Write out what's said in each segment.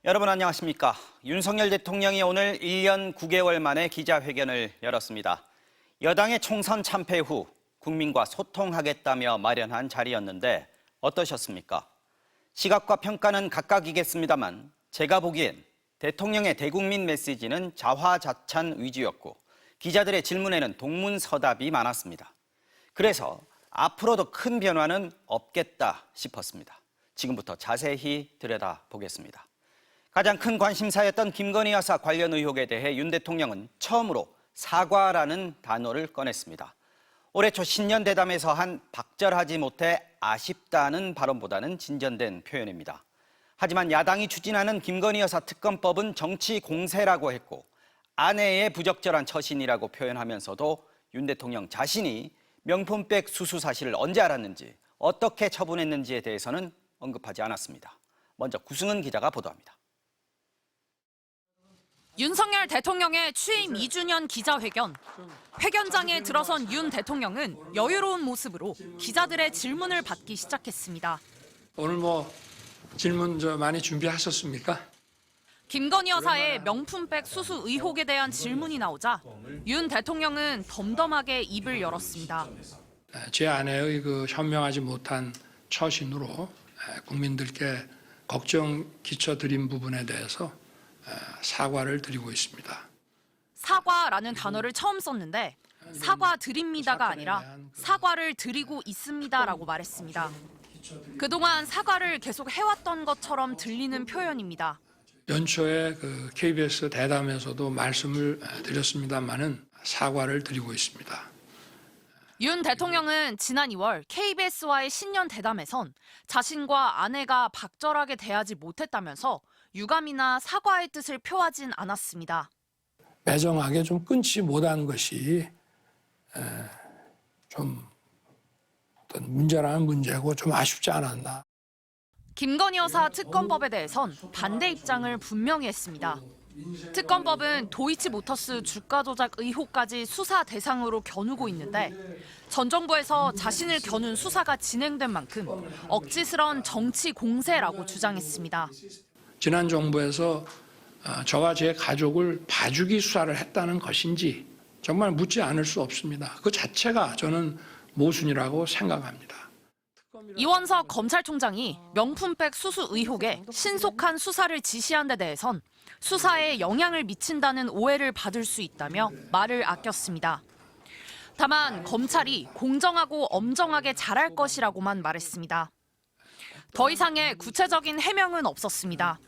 여러분 안녕하십니까? 윤석열 대통령이 오늘 1년 9개월 만에 기자회견을 열었습니다. 여당의 총선 참패 후 국민과 소통하겠다며 마련한 자리였는데 어떠셨습니까? 시각과 평가는 각각이겠습니다만 제가 보기엔 대통령의 대국민 메시지는 자화자찬 위주였고 기자들의 질문에는 동문서답이 많았습니다. 그래서 앞으로도 큰 변화는 없겠다 싶었습니다. 지금부터 자세히 들여다보겠습니다. 가장 큰 관심사였던 김건희 여사 관련 의혹에 대해 윤 대통령은 처음으로 사과라는 단어를 꺼냈습니다. 올해 초 신년대담에서 한 박절하지 못해 아쉽다는 발언보다는 진전된 표현입니다. 하지만 야당이 추진하는 김건희 여사 특검법은 정치 공세라고 했고 아내의 부적절한 처신이라고 표현하면서도 윤 대통령 자신이 명품백 수수 사실을 언제 알았는지 어떻게 처분했는지에 대해서는 언급하지 않았습니다. 먼저 구승은 기자가 보도합니다. 윤석열 대통령의 취임 2주년 기자회견. 회견장에 들어선 윤 대통령은 여유로운 모습으로 기자들의 질문을 받기 시작했습니다. 오늘 질문 많이 준비하셨습니까? 김건희 여사의 명품백 수수 의혹에 대한 질문이 나오자 윤 대통령은 덤덤하게 입을 열었습니다. 제 아내의 현명하지 못한 처신으로 국민들께 걱정 끼쳐드린 부분에 대해서 사과를 드리고 있습니다. 사과라는 단어를 처음 썼는데 사과 드립니다가 아니라 사과를 드리고 있습니다라고 말했습니다. 그동안 사과를 계속 해왔던 것처럼 들리는 표현입니다. 연초에 KBS 대담에서도 말씀을 드렸습니다마는 사과를 드리고 있습니다. 윤 대통령은 지난 2월 KBS와의 신년 대담에선 자신과 아내가 박절하게 대하지 못했다면서 유감이나 사과의 뜻을 표하진 않았습니다. 매정하게 좀 끊지 못한 것이 좀 어떤 문제라는 문제고 좀 아쉽지 않았나. 김건희 여사 특검법에 대해선 반대 입장을 분명히 했습니다. 특검법은 도이치모터스 주가 조작 의혹까지 수사 대상으로 겨누고 있는데 전 정부에서 자신을 겨눈 수사가 진행된 만큼 억지스러운 정치 공세라고 주장했습니다. 지난 정부에서 저와 제 가족을 봐주기 수사를 했다는 것인지 정말 묻지 않을 수 없습니다. 그 자체가 저는 모순이라고 생각합니다. 이원석 검찰총장이 명품백 수수 의혹에 신속한 수사를 지시한 데 대해선 수사에 영향을 미친다는 오해를 받을 수 있다며 말을 아꼈습니다. 다만 검찰이 공정하고 엄정하게 잘할 것이라고만 말했습니다. 더 이상의 구체적인 해명은 없었습니다.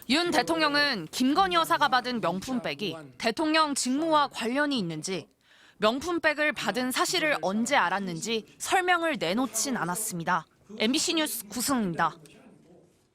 윤 대통령은 김건희 여사가 받은 명품백이 대통령 직무와 관련이 있는지, 명품백을 받은 사실을 언제 알았는지 설명을 내놓진 않았습니다. MBC 뉴스 구승입니다.